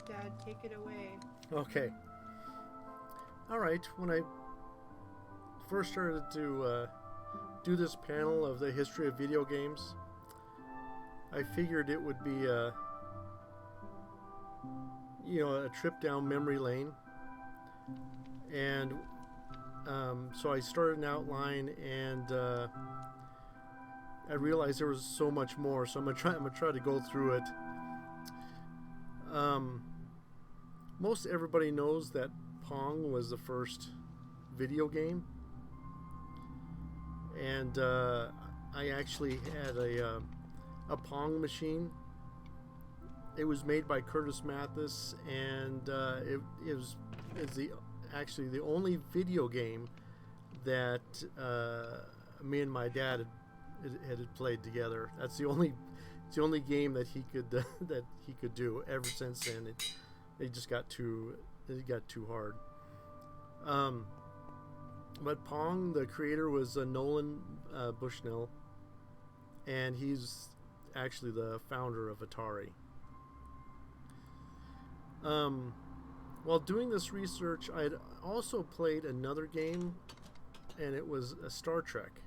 Dad, take it away. Okay. All right. When I first started to do this panel of the history of video games, I figured it would be a trip down memory lane, and so I started an outline, and I realized there was so much more. So I'm gonna try to go through it. Most everybody knows that Pong was the first video game, and I actually had a Pong machine. It was made by Curtis Mathis, and it was actually the only video game that me and my dad had played together. It's the only game that he could do. Ever since then, it just got too hard. But Pong, the creator was Nolan Bushnell, and he's actually the founder of Atari. While doing this research, I had also played another game, and it was a Star Trek.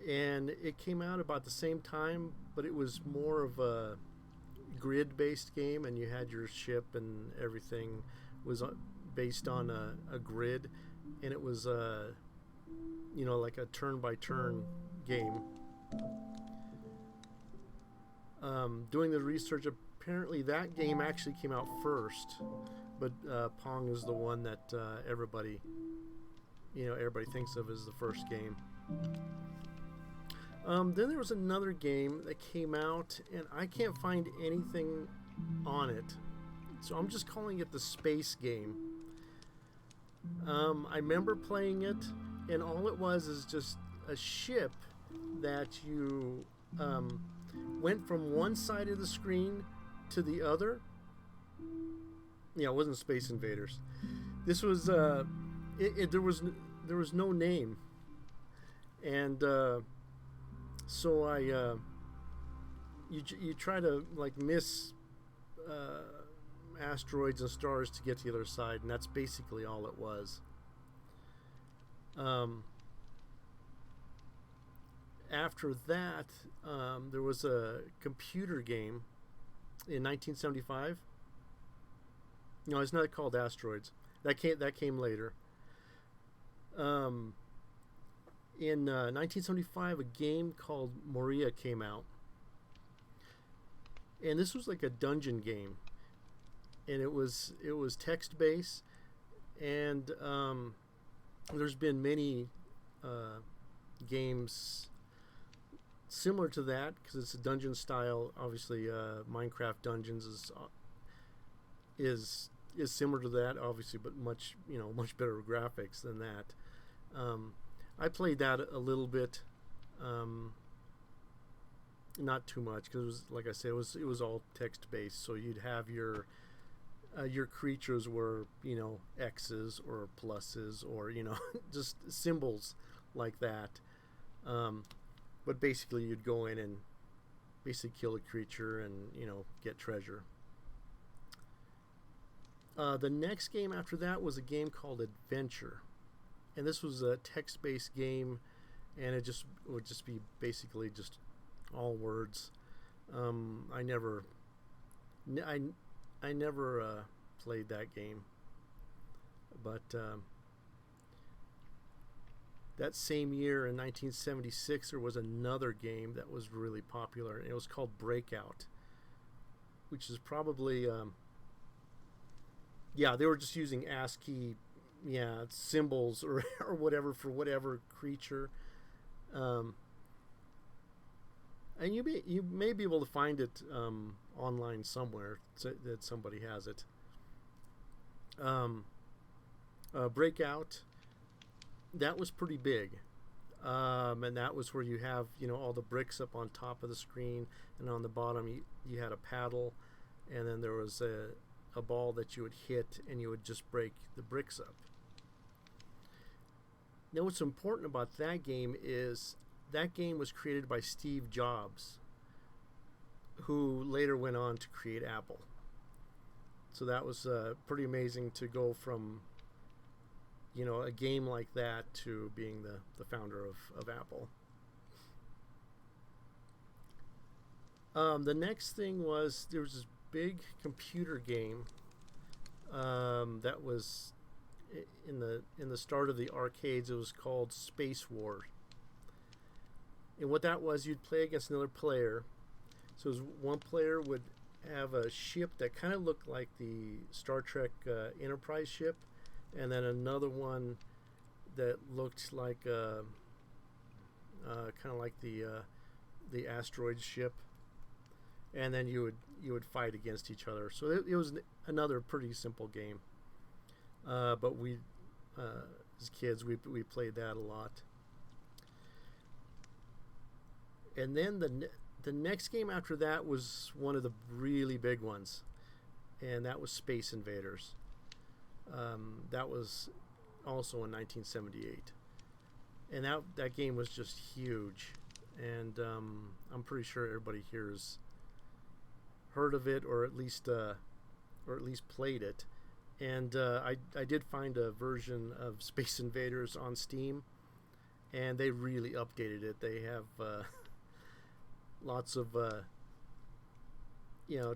And it came out about the same time, but it was more of a grid-based game, and you had your ship and everything was based on a grid, and it was like a turn-by-turn game. Doing the research, apparently that game actually came out first, but Pong is the one that everybody thinks of as the first game. Then there was another game that came out, and I can't find anything on it, so I'm just calling it the Space Game. I remember playing it, and all it was is just a ship that you went from one side of the screen to the other. Yeah, it wasn't Space Invaders. This was there was no name, and so you try to miss asteroids and stars to get to the other side, and that's basically all it was. After that, there was a computer game in 1975. No, it's not called Asteroids. That came later. In 1975, a game called Moria came out, and this was like a dungeon game, and it was text based, and there's been many games similar to that because it's a dungeon style. Obviously, Minecraft Dungeons is similar to that, obviously, but much better graphics than that. I played that a little bit, not too much, because it was, like I said, it was all text based. So you'd have your creatures were X's or pluses or just symbols like that. But basically, you'd go in and basically kill a creature and get treasure. The next game after that was a game called Adventure. And this was a text-based game, and it would just be basically just all words. I never played that game, but that same year in 1976, there was another game that was really popular, and it was called Breakout, which is probably they were just using ASCII. Symbols or whatever for whatever creature, and you may be able to find it online somewhere that somebody has it. Breakout, that was pretty big, and that was where you have all the bricks up on top of the screen, and on the bottom you had a paddle, and then there was a ball that you would hit, and you would just break the bricks up. Now, what's important about that game is that game was created by Steve Jobs, who later went on to create Apple. So that was pretty amazing to go from, a game like that to being the founder of Apple. The next thing was there was this big computer game that was in the start of the arcades. It was called Space War. And what that was, you'd play against another player. So one player would have a ship that kind of looked like the Star Trek Enterprise ship, and then another one that looked like kind of like the asteroid ship, and then you would fight against each other. So it was another pretty simple game, but we as kids we played that a lot. And then the next game after that was one of the really big ones, and that was Space Invaders. That was also in 1978, and that game was just huge. And I'm pretty sure everybody here has heard of it, or at least played it. And I did find a version of Space Invaders on Steam, and they really updated it. They have lots of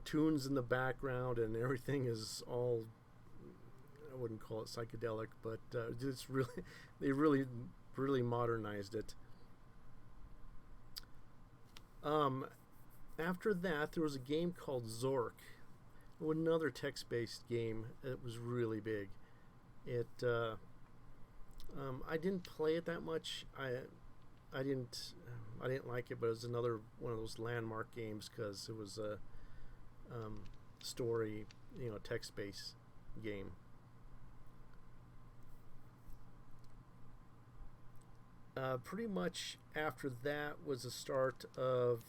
tunes in the background, and everything is all, I wouldn't call it psychedelic, but it's really, they really modernized it. After that, there was a game called Zork, another text-based game. It was really big. It I didn't play it that much. I didn't like it, but it was another one of those landmark games because it was a story, text-based game. Pretty much after that was the start of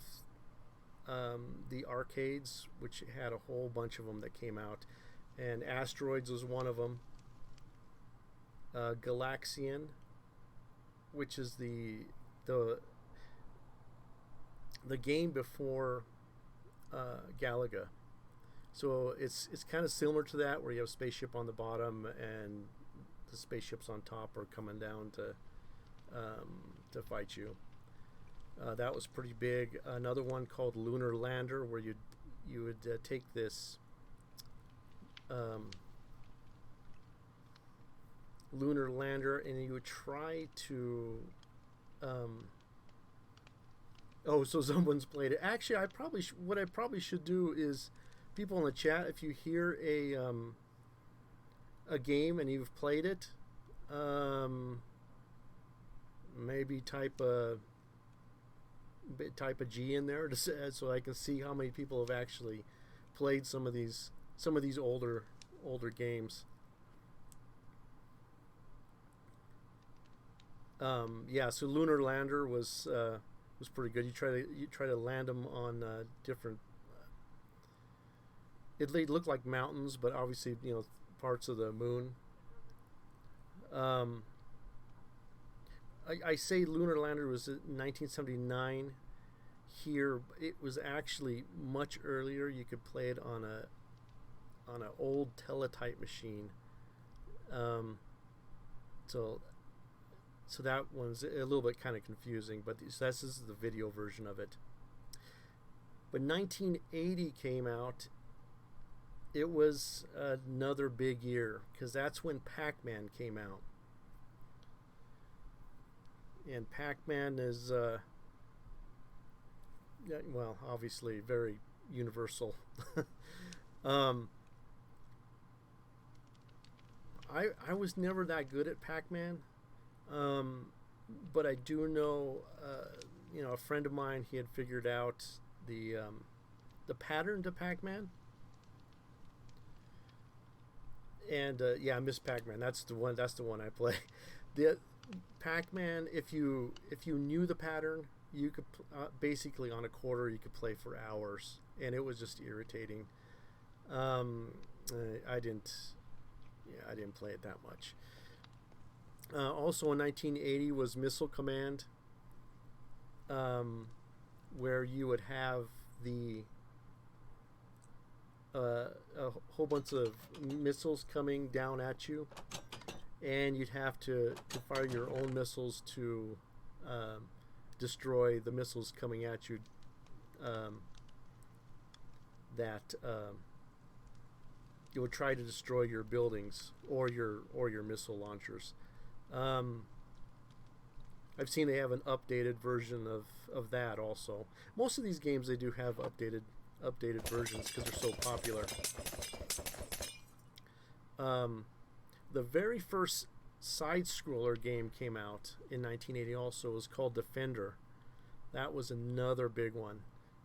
the arcades, which had a whole bunch of them that came out, and Asteroids was one of them. Galaxian, which is the game before Galaga. So it's kind of similar to that, where you have a spaceship on the bottom and the spaceships on top are coming down to fight you. That was pretty big. Another one called Lunar Lander, where you would take this lunar lander and you would try to so someone's played it. Actually, what I probably should do is, people in the chat, if you hear a game and you've played it, maybe type a G in there so I can see how many people have actually played some of these older games. So Lunar Lander was pretty good. You try to land them on different. It looked like mountains, but obviously parts of the moon. I say Lunar Lander was in 1979. Here, it was actually much earlier. You could play it on an old teletype machine. So that one's a little bit kind of confusing, but this is the video version of it. But 1980 came out. It was another big year because that's when Pac-Man came out. And Pac-Man is, obviously very universal. I was never that good at Pac-Man, but I do know, a friend of mine, he had figured out the pattern to Pac-Man. And Miss Pac-Man, that's the one I play. The Pac-Man, if you knew the pattern, you could basically on a quarter you could play for hours, and it was just irritating. I didn't play it that much. Also in 1980 was Missile Command, where you would have the a whole bunch of missiles coming down at you, and you'd have to fire your own missiles to destroy the missiles coming at you that you would try to destroy your buildings or your missile launchers. I've seen they have an updated version of that also. Most of these games, they do have updated versions because they're so popular. The very first side-scroller game came out in 1980 also. It was called Defender. That was another big one.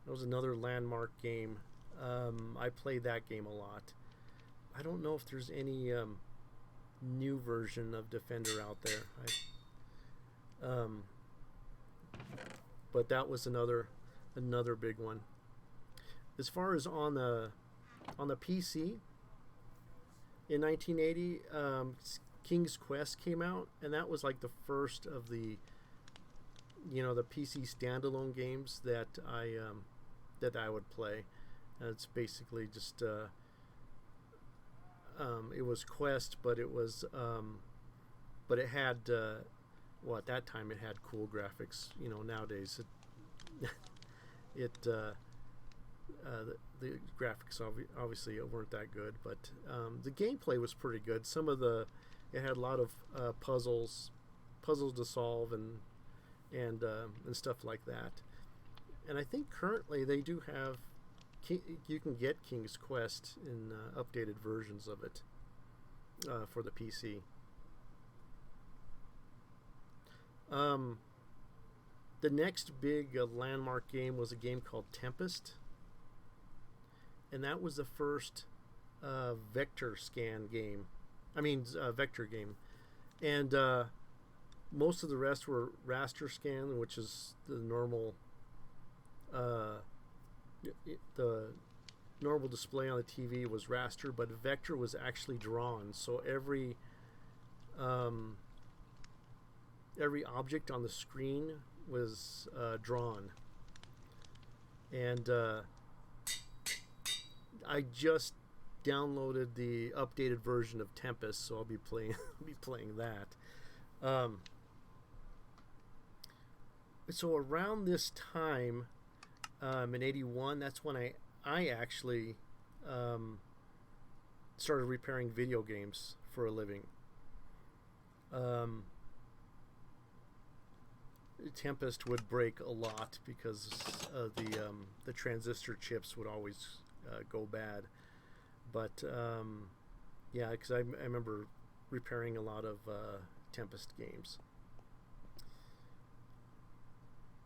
That was another landmark game. I played that game a lot. I don't know if there's any new version of Defender out there. But that was another big one. As far as on the PC, in 1980, King's Quest came out, and that was like the first of the PC standalone games that I would play. It's basically just it was Quest, but it was but it had well, at that time it had cool graphics. Nowadays the graphics obviously weren't that good, but the gameplay was pretty good. It had a lot of puzzles to solve and stuff like that. And I think currently they do have you can get King's Quest in updated versions of it for the PC. The next big landmark game was a game called Tempest, and that was the first vector scan game. Vector game, and most of the rest were raster scan, which is the normal display on the TV was raster, but vector was actually drawn. So every object on the screen was drawn. And I just downloaded the updated version of Tempest, so I'll be playing that. So around this time, in '81, that's when I actually started repairing video games for a living. Tempest would break a lot because the transistor chips would always go bad. But yeah, because I remember repairing a lot of Tempest games.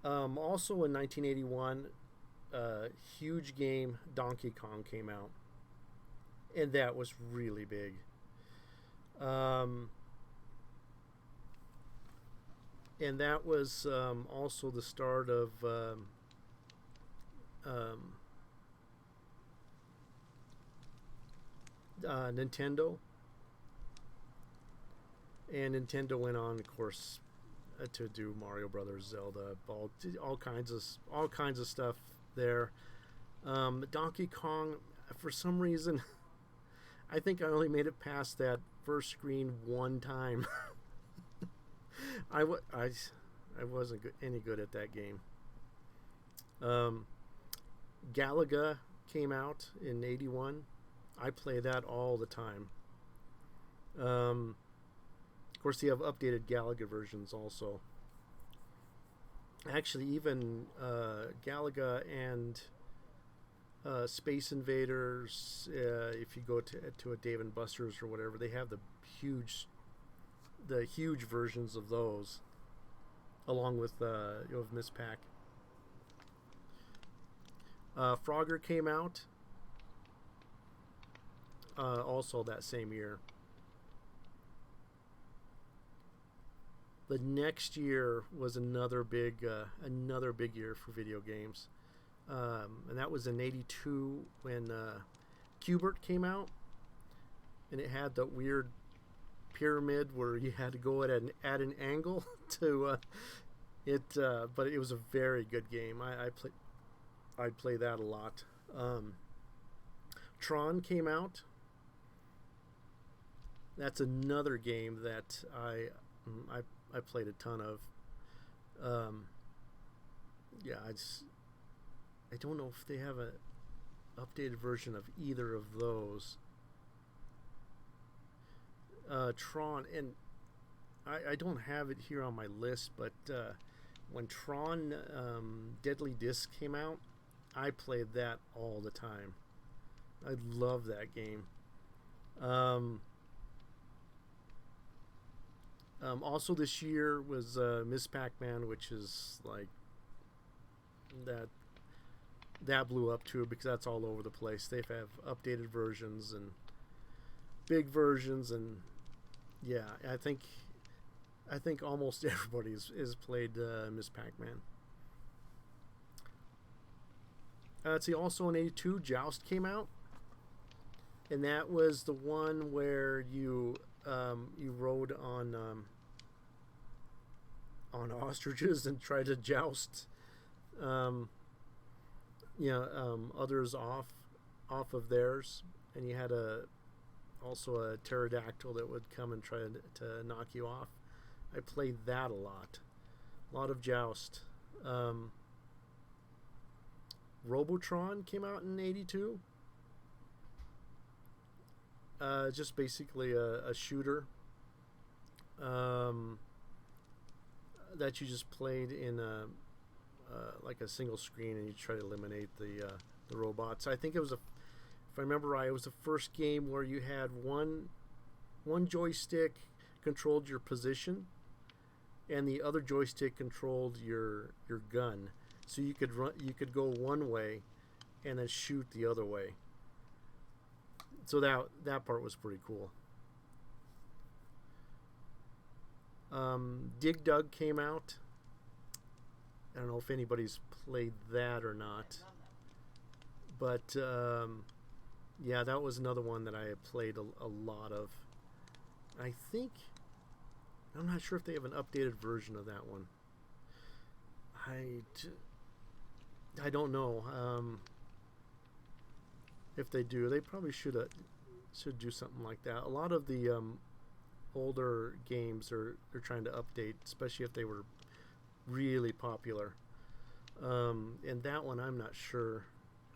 Also in 1981, huge game Donkey Kong came out, and that was really big. And that was also the start of Nintendo. And Nintendo went on, of course, to do Mario Brothers, Zelda, all kinds of stuff there. Donkey Kong, for some reason, I think I only made it past that first screen one time. I wasn't any good at that game. Galaga came out in '81. I play that all the time. Of course, you have updated Galaga versions also. Actually, even Galaga and Space Invaders, if you go to a Dave & Buster's or whatever, they have the huge versions of those, along with Miss Pac. Frogger came out also that same year. The next year was another big year for video games, and that was in '82 when Q*bert came out, and it had that weird pyramid where you had to go at an angle to it, but it was a very good game. I'd play that a lot. Tron came out. That's another game that I played a ton of. Yeah, I don't know if they have a updated version of either of those. Tron, and I don't have it here on my list, but when Tron Deadly Disc came out, I played that all the time. I love that game. Also this year was Miss Pac-Man, which is like that blew up too, because that's all over the place. They have updated versions and big versions, and yeah, I think almost everybody is played Miss Pac-Man. Let's see, also in '82, Joust came out, and that was the one where you rode on ostriches and tried to joust others off of theirs, and you had also a pterodactyl that would come and try to knock you off. I played that a lot of Joust. Robotron came out in '82. Just basically a shooter that you just played in like a single screen, and you try to eliminate the robots. I think it was if I remember right, it was the first game where you had one joystick controlled your position, and the other joystick controlled your gun. So you could go one way and then shoot the other way. So that part was pretty cool. Dig Dug came out. I don't know if anybody's played that or not, but yeah, that was another one that I played a lot of. I'm not sure if they have an updated version of that one. I don't know. If they do, they probably should do something like that. A lot of the older games are trying to update, especially if they were really popular. And that one, I'm not sure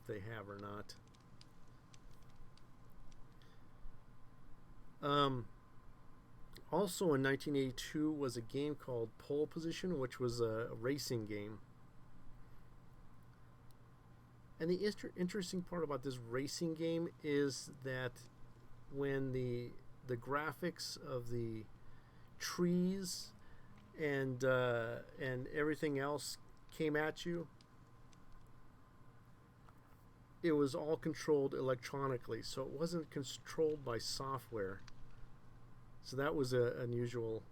if they have or not. Also in 1982 was a game called Pole Position, which was a racing game. And the interesting part about this racing game is that when the graphics of the trees and everything else came at you, it was all controlled electronically, so it wasn't controlled by software. So that was an unusual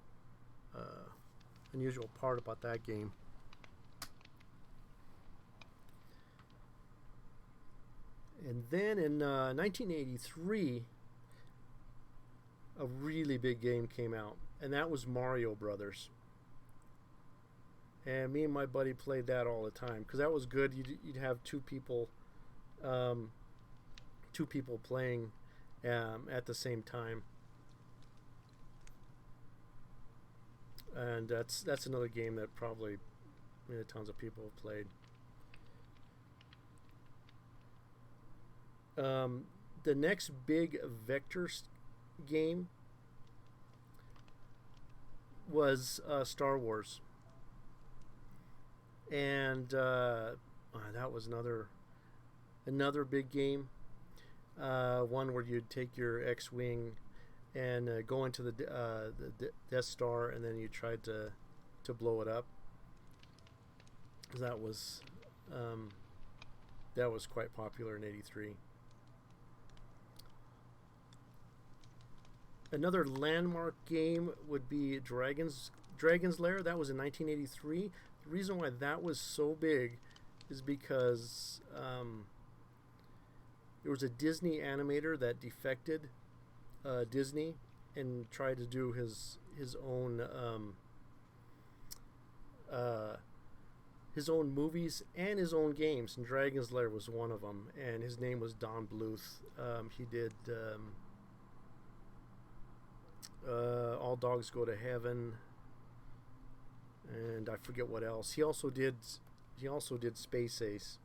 part about that game. And then in 1983, a really big game came out, and that was Mario Brothers. And me and my buddy played that all the time because that was good. You'd have two people playing at the same time, and that's another game that probably tons of people have played. The next big vector game was Star Wars, and that was another big game. One where you'd take your X-wing and go into the Death Star, and then you tried to blow it up. That was quite popular in '83. Another landmark game would be Dragon's Lair. That was in 1983. The reason why that was so big is because there was a Disney animator that defected Disney and tried to do his own his own movies and his own games, and Dragon's Lair was one of them. And his name was Don Bluth. He did All Dogs Go to Heaven, and I forget what else. He also did Space Ace.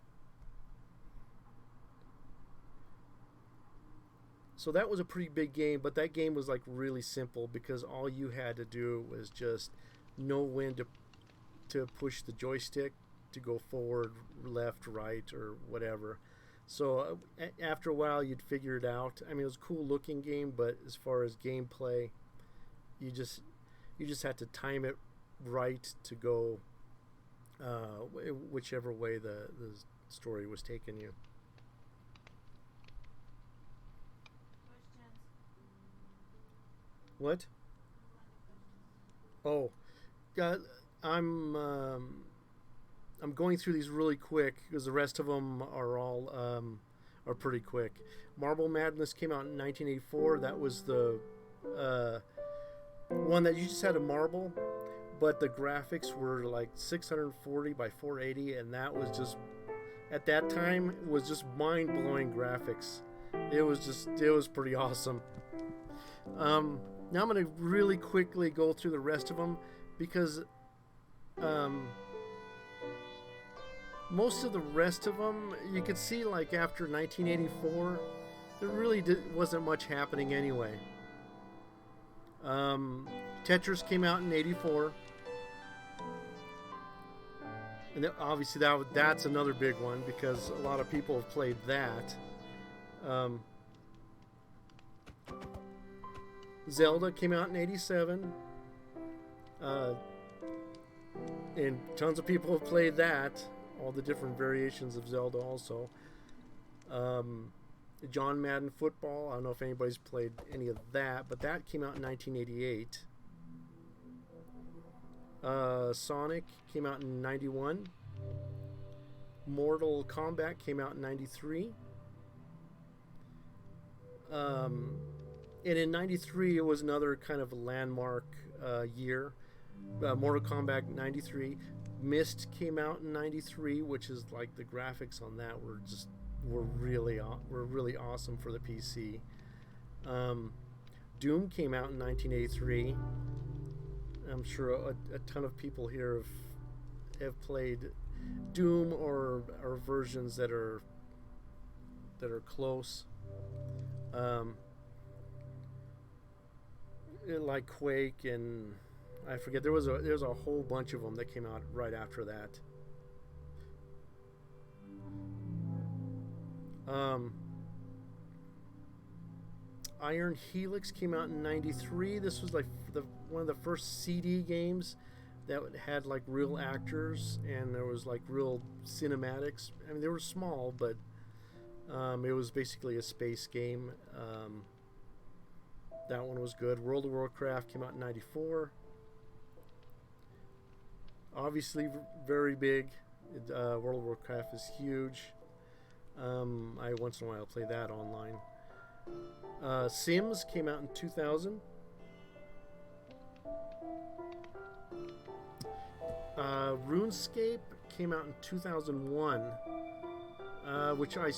So that was a pretty big game, but that game was like really simple because all you had to do was just know when to push the joystick to go forward, left, right, or whatever. So after a while, you'd figure it out. I mean, it was a cool looking game, but as far as gameplay, you just had to time it right to go whichever way the story was taking you. What? Oh, I'm going through these really quick because the rest of them are all are pretty quick. Marble Madness came out in 1984. That was the one that you just had a marble, but the graphics were like 640 by 480, and that was just at that time was just mind-blowing graphics. It was pretty awesome. Now I'm going to really quickly go through the rest of them because most of the rest of them, you could see like after 1984, there really wasn't much happening anyway. Tetris came out in 84. And obviously that's another big one because a lot of people have played that. Zelda came out in 87. And tons of people have played that. All the different variations of Zelda also. John Madden Football. I don't know if anybody's played any of that, but that came out in 1988. Sonic came out in 91. Mortal Kombat came out in 93. And in 93, it was another kind of a landmark year. Mortal Kombat 93. Myst came out in 93, which is like the graphics on that were really awesome for the PC. Doom came out in 1983. I'm sure a ton of people here have played Doom or versions that are close. Like Quake, and I forget there was a whole bunch of them that came out right after that. Iron Helix came out in 93. This was like one of the first CD games that had like real actors, and there was like real cinematics. I mean, they were small, but it was basically a space game. That one was good. World of Warcraft came out in 94. Obviously very big. World of Warcraft is huge. I once in a while play that online. Sims came out in 2000. RuneScape came out in 2001, which I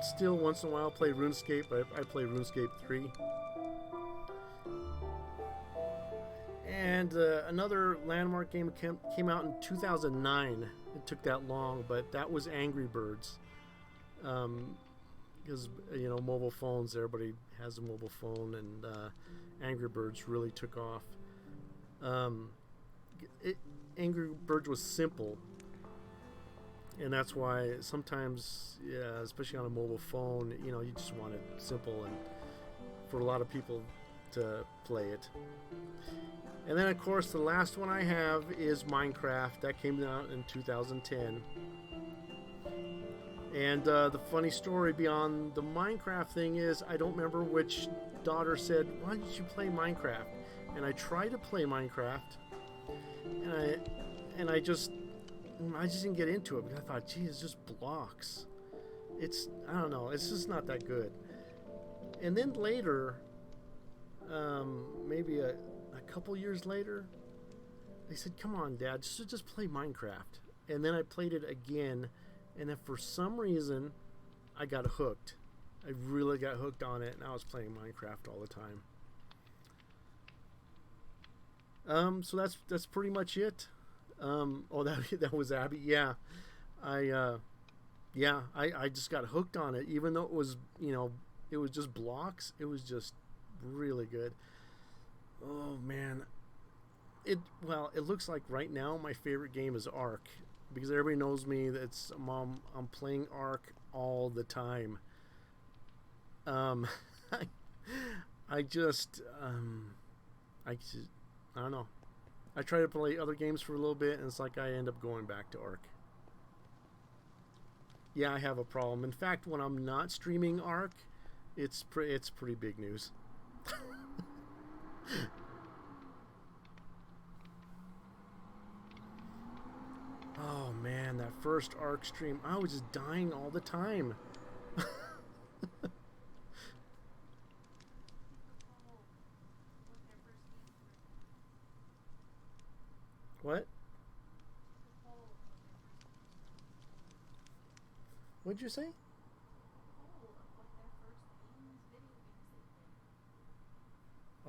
still once in a while play RuneScape. I play RuneScape 3. And another landmark game came out in 2009. It took that long, but that was Angry Birds. Because, mobile phones, everybody has a mobile phone, and Angry Birds really took off. Angry Birds was simple, and that's why sometimes, especially on a mobile phone, you just want it simple, and for a lot of people to play it. And then, of course, the last one I have is Minecraft. That came out in 2010. And the funny story beyond the Minecraft thing is, I don't remember which daughter said, "Why didn't you play Minecraft?" And I tried to play Minecraft, and I just didn't get into it because I thought, gee, it's just blocks. I don't know, it's just not that good. And then later, maybe a couple years later, they said, "Come on, Dad, just play Minecraft." and then I played it again, and then for some reason I got hooked. I really got hooked on it, and I was playing Minecraft all the time. So that's pretty much it. Oh, that was Abby. Yeah, I just got hooked on it, even though it was it was just blocks. It was just really good. Oh man, it looks like right now my favorite game is Ark, because everybody knows me. That's I'm playing Ark all the time. Um, I just I don't know. I try to play other games for a little bit, and it's like I end up going back to Ark. Yeah, I have a problem. In fact, when I'm not streaming Ark, it's pretty big news. Oh man, that first Ark stream, I was just dying all the time. What? What'd you say?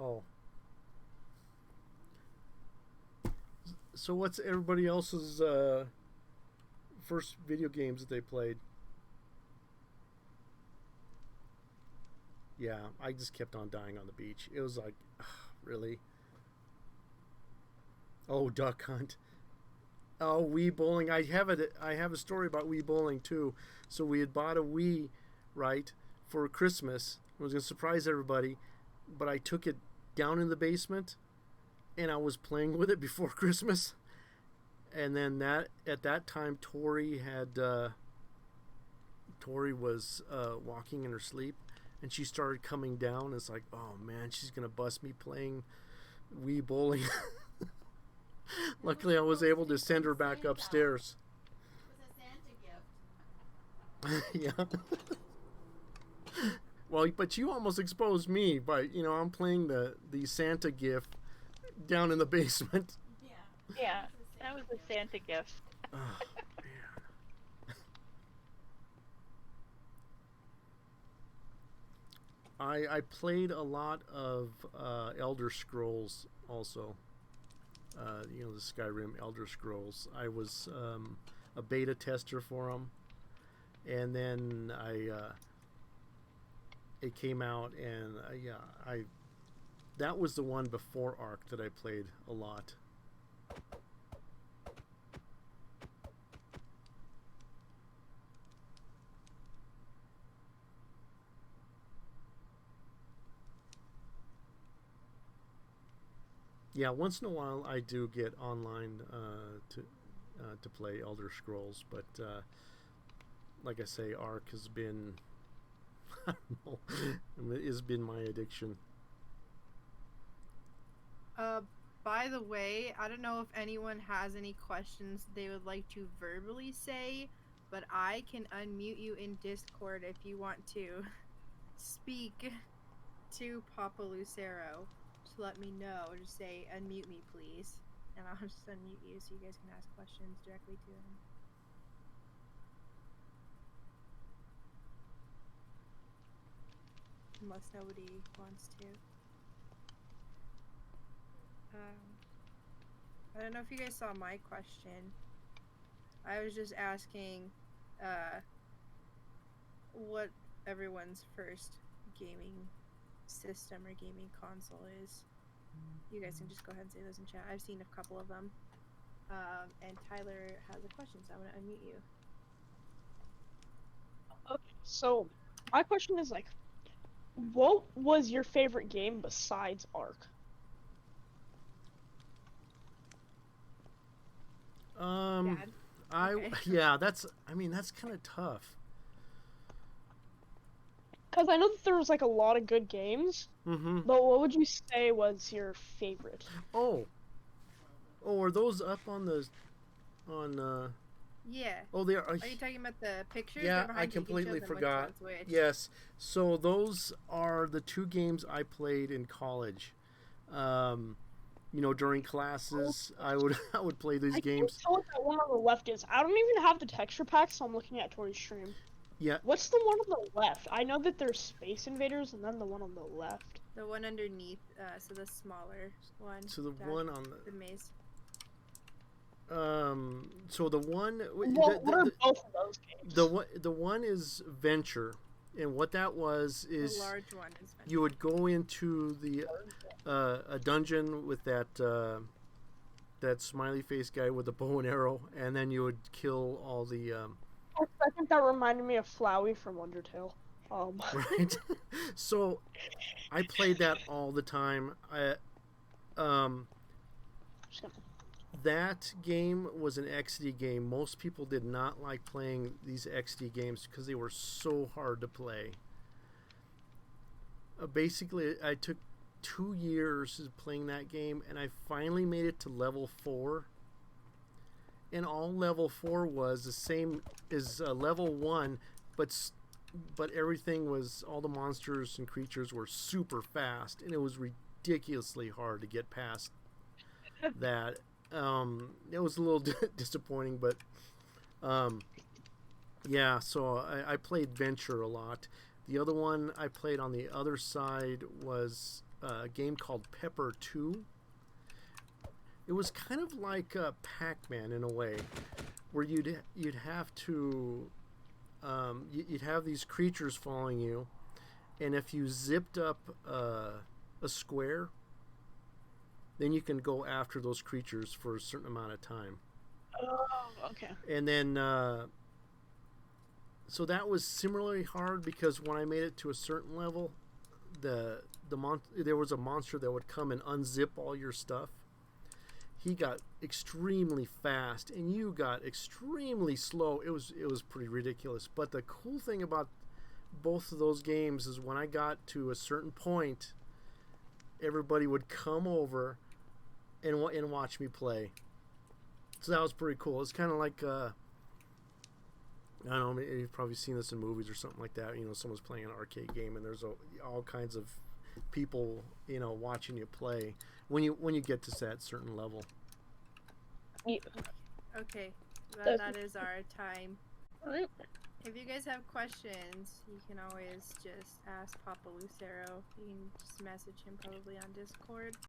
Oh. So what's everybody else's first video games that they played? Yeah, I just kept on dying on the beach. It was like, really? Oh, Duck Hunt. Oh, Wii Bowling. I have a story about Wii Bowling too. So we had bought a Wii, right, for Christmas. I was gonna surprise everybody, but I took it down in the basement, and I was playing with it before Christmas. And then at that time, Tori was walking in her sleep, and she started coming down. It's like, oh man, she's gonna bust me playing Wii Bowling. Luckily, I was able to send her back upstairs. It was a Santa gift. Yeah. Well, but you almost exposed me by, I'm playing the Santa gift down in the basement. Yeah, that was a Santa gift. Oh, man. I played a lot of Elder Scrolls also. The Skyrim Elder Scrolls. I was a beta tester for them, and then it came out, and that was the one before Ark that I played a lot. Yeah, once in a while I do get online to play Elder Scrolls, but like I say, Ark has been I don't know, it has been my addiction. By the way, I don't know if anyone has any questions they would like to verbally say, but I can unmute you in Discord if you want to speak to Papa Lucero. Just let me know. Just say, unmute me, please. And I'll just unmute you so you guys can ask questions directly to him. Unless nobody wants to. I don't know if you guys saw my question. I was just asking what everyone's first gaming system or gaming console is. You guys can just go ahead and say those in chat. I've seen a couple of them. And Tyler has a question, so I'm going to unmute you. Okay, so my question is what was your favorite game besides Ark? Dad? Okay. Yeah, that's kind of tough. Because I know that there was a lot of good games. Mm-hmm. But what would you say was your favorite? Oh, are those up on Yeah. Oh, they are. Are you talking about the pictures? Yeah, I completely forgot. Yes, so those are the two games I played in college. You know, during classes, I would I would play these I games. can't tell what that one on the left is. I don't even have the texture pack, so I'm looking at Tori's stream. Yeah, What's the one on the left? I know that there's Space Invaders, and then the one on the left. The one underneath, so the smaller one. so the that- one on the maze. so the one Well, what are both of those games? the one is Venture, and what that was The is large one is. you would go into the a dungeon with that smiley face guy with the bow and arrow, and then you would kill all the I think that reminded me of Flowey from Undertale. right. So I played that all the time. Just gonna- That game was an XD game. Most people did not like playing these XD games because they were so hard to play. Basically, I took 2 years of playing that game, and I finally made it to level 4. And all level 4 was the same as level 1, but everything was, all the monsters and creatures were super fast, and it was ridiculously hard to get past that. It was a little disappointing, but yeah, so I played Venture a lot. The other one I played on the other side was a game called Pepper 2. It was kind of like Pac-Man in a way, where you'd have to you'd have these creatures following you, and if you zipped up a square, then you can go after those creatures for a certain amount of time. Oh, okay. And then so that was similarly hard because when I made it to a certain level, there was a monster that would come and unzip all your stuff. He got extremely fast and you got extremely slow. It was pretty ridiculous. But the cool thing about both of those games is when I got to a certain point, everybody would come over and watch me play. So that was pretty cool. It's kind of like I don't know, you've probably seen this in movies or something like that. You know, someone's playing an arcade game and there's all kinds of people, you know, watching you play when you get to that certain level. Yeah. Okay, That's- that is our time. Alright. If you guys have questions, you can always just ask Papa Lucero. You can just message him probably on Discord.